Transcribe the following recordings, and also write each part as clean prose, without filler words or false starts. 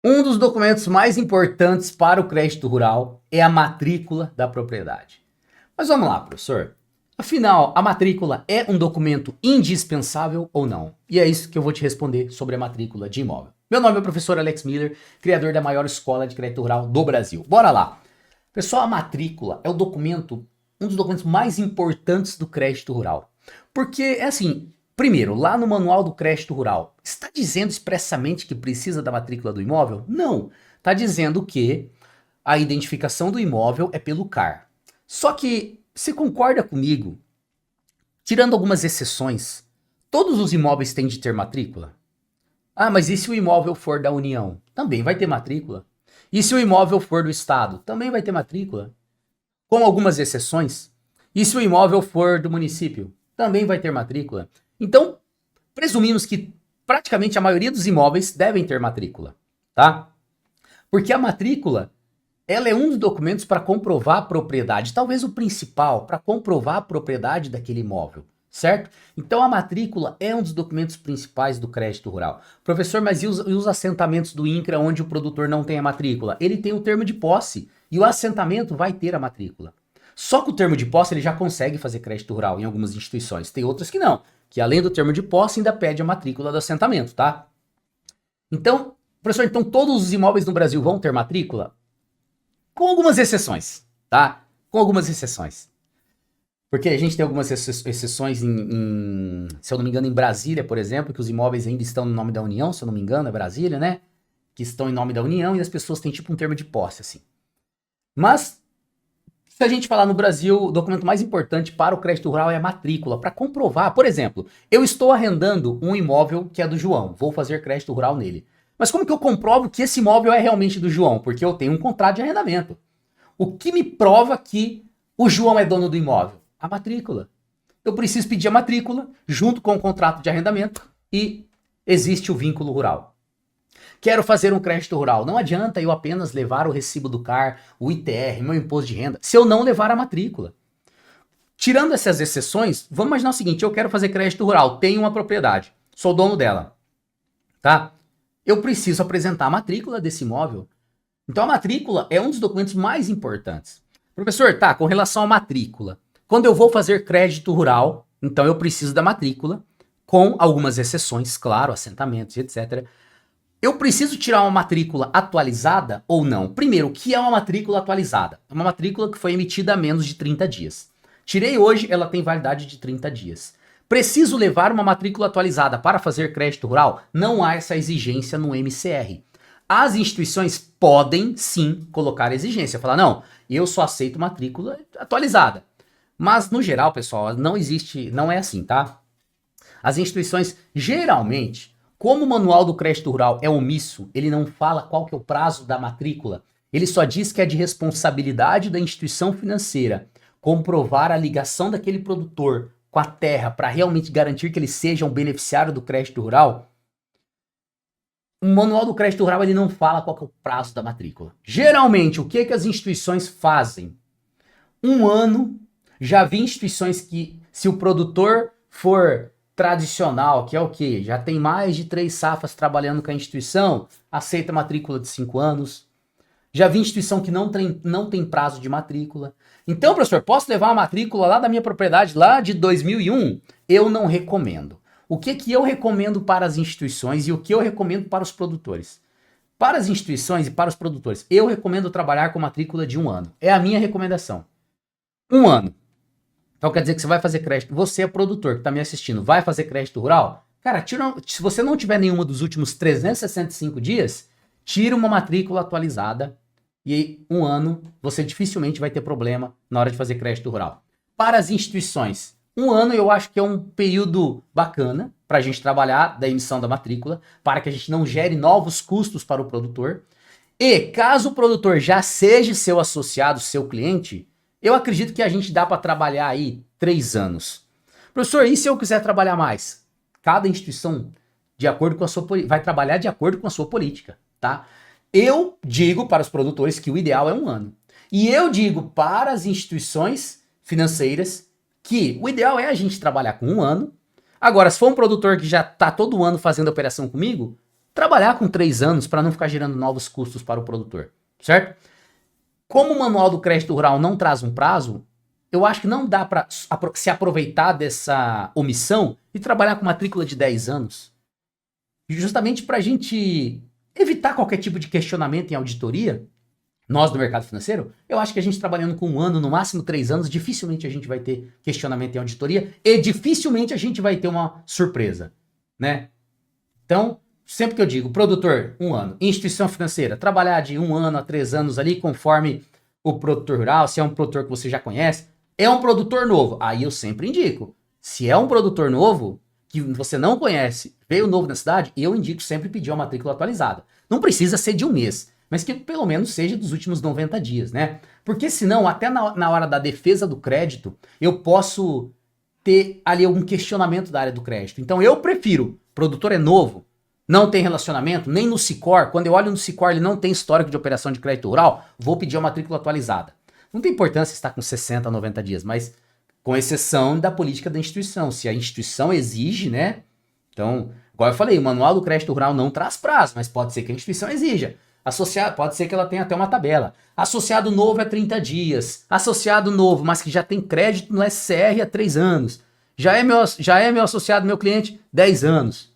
Um dos documentos mais importantes para o crédito rural é a matrícula da propriedade. Mas vamos lá, professor. Afinal, a matrícula é um documento indispensável ou não? E é isso que eu vou te responder sobre a matrícula de imóvel. Meu nome é o professor Alex Miller, criador da maior escola de crédito rural do Brasil. Bora lá. Pessoal, a matrícula é um dos documentos mais importantes do crédito rural. Porque, é assim, primeiro, lá no manual do crédito rural, está dizendo expressamente que precisa da matrícula do imóvel? Não. Está dizendo que a identificação do imóvel é pelo CAR. Só que, você concorda comigo? Tirando algumas exceções, todos os imóveis têm de ter matrícula? Ah, mas e se o imóvel for da União? Também vai ter matrícula. E se o imóvel for do Estado? Também vai ter matrícula. Com algumas exceções. E se o imóvel for do município? Também vai ter matrícula. Então, presumimos que praticamente a maioria dos imóveis devem ter matrícula, tá? Porque a matrícula, ela é um dos documentos para comprovar a propriedade, talvez o principal, para comprovar a propriedade daquele imóvel, certo? Então a matrícula é um dos documentos principais do crédito rural. Professor, mas e os assentamentos do INCRA onde o produtor não tem a matrícula? Ele tem o termo de posse e o assentamento vai ter a matrícula. Só que o termo de posse ele já consegue fazer crédito rural em algumas instituições, tem outras que não, que além do termo de posse ainda pede a matrícula do assentamento, tá? Então, professor, então todos os imóveis no Brasil vão ter matrícula? Com algumas exceções, tá? Com algumas exceções. Porque a gente tem algumas exceções se eu não me engano, em Brasília, por exemplo, que os imóveis ainda estão no nome da União, se eu não me engano, é Brasília, né? Que estão em nome da União e as pessoas têm tipo um termo de posse, assim. Mas, se a gente falar no Brasil, o documento mais importante para o crédito rural é a matrícula, para comprovar. Por exemplo, eu estou arrendando um imóvel que é do João, vou fazer crédito rural nele. Mas como que eu comprovo que esse imóvel é realmente do João? Porque eu tenho um contrato de arrendamento. O que me prova que o João é dono do imóvel? A matrícula. Eu preciso pedir a matrícula junto com o contrato de arrendamento e existe o vínculo rural. Quero fazer um crédito rural. Não adianta eu apenas levar o recibo do CAR, o ITR, meu imposto de renda, se eu não levar a matrícula. Tirando essas exceções, vamos imaginar o seguinte, eu quero fazer crédito rural, tenho uma propriedade, sou dono dela, tá? Eu preciso apresentar a matrícula desse imóvel. Então a matrícula é um dos documentos mais importantes. Professor, tá, com relação à matrícula, quando eu vou fazer crédito rural, então eu preciso da matrícula, com algumas exceções, claro, assentamentos e etc. Eu preciso tirar uma matrícula atualizada ou não? Primeiro, o que é uma matrícula atualizada? É uma matrícula que foi emitida há menos de 30 dias. Tirei hoje, ela tem validade de 30 dias. Preciso levar uma matrícula atualizada para fazer crédito rural? Não há essa exigência no MCR. As instituições podem sim colocar exigência, falar não, eu só aceito matrícula atualizada. Mas no geral, pessoal, não existe, não é assim, tá? As instituições geralmente, como o manual do crédito rural é omisso, ele não fala qual que é o prazo da matrícula, ele só diz que é de responsabilidade da instituição financeira comprovar a ligação daquele produtor com a terra para realmente garantir que ele seja um beneficiário do crédito rural. O manual do crédito rural ele não fala qual que é o prazo da matrícula. Geralmente, o que as instituições fazem? Um ano, já vi instituições que, se o produtor for tradicional, que é o quê? Já tem mais de 3 safras trabalhando com a instituição, aceita matrícula de 5 anos. Já vi instituição que não tem prazo de matrícula. Então, professor, posso levar uma matrícula lá da minha propriedade, lá de 2001? Eu não recomendo. O que eu recomendo para as instituições e o que eu recomendo para os produtores? Para as instituições e para os produtores, eu recomendo trabalhar com matrícula de 1 ano. É a minha recomendação. 1 ano. Então quer dizer que você vai fazer crédito. Você é produtor que está me assistindo, vai fazer crédito rural? Cara, se você não tiver nenhuma dos últimos 365 dias, tira uma matrícula atualizada e aí 1 ano você dificilmente vai ter problema na hora de fazer crédito rural. Para as instituições, 1 ano eu acho que é um período bacana para a gente trabalhar da emissão da matrícula, para que a gente não gere novos custos para o produtor. E caso o produtor já seja seu associado, seu cliente, eu acredito que a gente dá para trabalhar aí 3 anos. Professor, e se eu quiser trabalhar mais? Cada instituição, de acordo com a sua vai trabalhar de acordo com a sua política, tá? Eu digo para os produtores que o ideal é 1 ano. E eu digo para as instituições financeiras que o ideal é a gente trabalhar com 1 ano. Agora, se for um produtor que já está todo ano fazendo operação comigo, trabalhar com 3 anos para não ficar gerando novos custos para o produtor, certo? Como o manual do crédito rural não traz um prazo, eu acho que não dá para se aproveitar dessa omissão e trabalhar com matrícula de 10 anos. Justamente para a gente evitar qualquer tipo de questionamento em auditoria, nós do mercado financeiro, eu acho que a gente trabalhando com 1 ano, no máximo 3 anos, dificilmente a gente vai ter questionamento em auditoria e dificilmente a gente vai ter uma surpresa, né? Então, sempre que eu digo produtor, 1 ano, instituição financeira, trabalhar de 1 ano a 3 anos ali, conforme o produtor rural, se é um produtor que você já conhece, é um produtor novo, aí eu sempre indico. Se é um produtor novo, que você não conhece, veio novo na cidade, eu indico sempre pedir uma matrícula atualizada. Não precisa ser de 1 mês, mas que pelo menos seja dos últimos 90 dias, né? Porque senão, até na hora da defesa do crédito, eu posso ter ali algum questionamento da área do crédito. Então eu prefiro, produtor é novo, não tem relacionamento, nem no Sicor, quando eu olho no Sicor ele não tem histórico de operação de crédito rural, vou pedir uma matrícula atualizada. Não tem importância estar com 60, 90 dias, mas com exceção da política da instituição. Se a instituição exige, né? Então, igual eu falei, o manual do crédito rural não traz prazo, mas pode ser que a instituição exija. Associado, pode ser que ela tenha até uma tabela. Associado novo é 30 dias. Associado novo, mas que já tem crédito no SCR há 3 anos. Já é meu associado, meu cliente, 10 anos.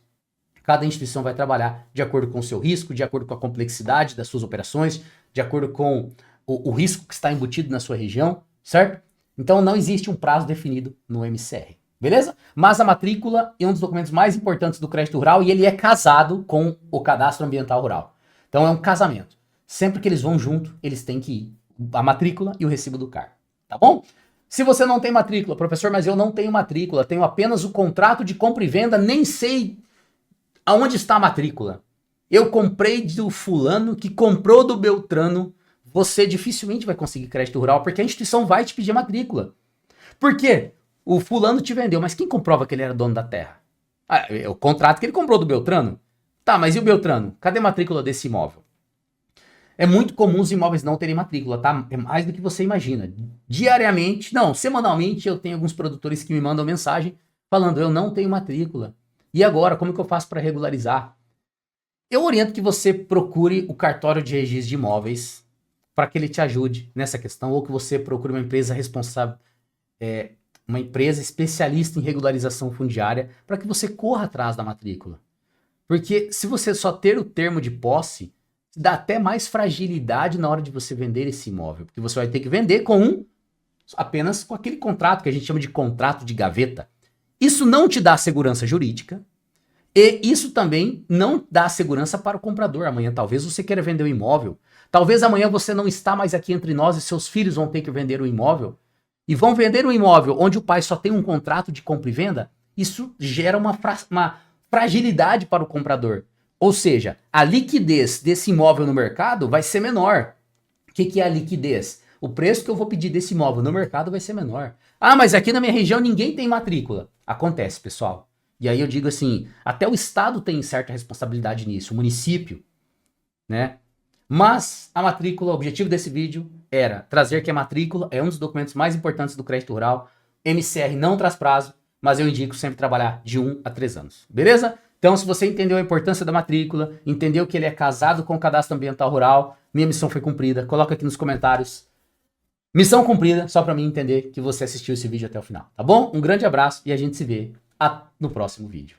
Cada instituição vai trabalhar de acordo com o seu risco, de acordo com a complexidade das suas operações, de acordo com o risco que está embutido na sua região, certo? Então não existe um prazo definido no MCR, beleza? Mas a matrícula é um dos documentos mais importantes do crédito rural e ele é casado com o cadastro ambiental rural. Então é um casamento. Sempre que eles vão junto, eles têm que ir. A matrícula e o recibo do CAR, tá bom? Se você não tem matrícula, professor, mas eu não tenho matrícula, tenho apenas o contrato de compra e venda, nem sei aonde está a matrícula. Eu comprei do fulano que comprou do Beltrano. Você dificilmente vai conseguir crédito rural porque a instituição vai te pedir matrícula. Por quê? O fulano te vendeu, mas quem comprova que ele era dono da terra? Ah, é o contrato que ele comprou do Beltrano. Tá, mas e o Beltrano? Cadê a matrícula desse imóvel? É muito comum os imóveis não terem matrícula, tá? É mais do que você imagina. Diariamente, não, semanalmente eu tenho alguns produtores que me mandam mensagem falando, eu não tenho matrícula. E agora, como que eu faço para regularizar? Eu oriento que você procure o cartório de registro de imóveis para que ele te ajude nessa questão, ou que você procure uma empresa responsável, uma empresa especialista em regularização fundiária, para que você corra atrás da matrícula. Porque se você só ter o termo de posse, dá até mais fragilidade na hora de você vender esse imóvel, porque você vai ter que vender apenas com aquele contrato que a gente chama de contrato de gaveta. Isso não te dá segurança jurídica e isso também não dá segurança para o comprador. Amanhã talvez você queira vender o imóvel, talvez amanhã você não está mais aqui entre nós e seus filhos vão ter que vender o imóvel e vão vender um imóvel onde o pai só tem um contrato de compra e venda. Isso gera uma fragilidade para o comprador. Ou seja, a liquidez desse imóvel no mercado vai ser menor. O que é a liquidez? O preço que eu vou pedir desse imóvel no mercado vai ser menor. Ah, mas aqui na minha região ninguém tem matrícula. Acontece, pessoal. E aí eu digo assim, até o Estado tem certa responsabilidade nisso, o município, né? Mas a matrícula, o objetivo desse vídeo era trazer que a matrícula é um dos documentos mais importantes do crédito rural. MCR não traz prazo, mas eu indico sempre trabalhar de 1 a 3 anos. Beleza? Então, se você entendeu a importância da matrícula, entendeu que ele é casado com o cadastro ambiental rural, minha missão foi cumprida, coloca aqui nos comentários. Missão cumprida, só para mim entender que você assistiu esse vídeo até o final, tá bom? Um grande abraço e a gente se vê no próximo vídeo.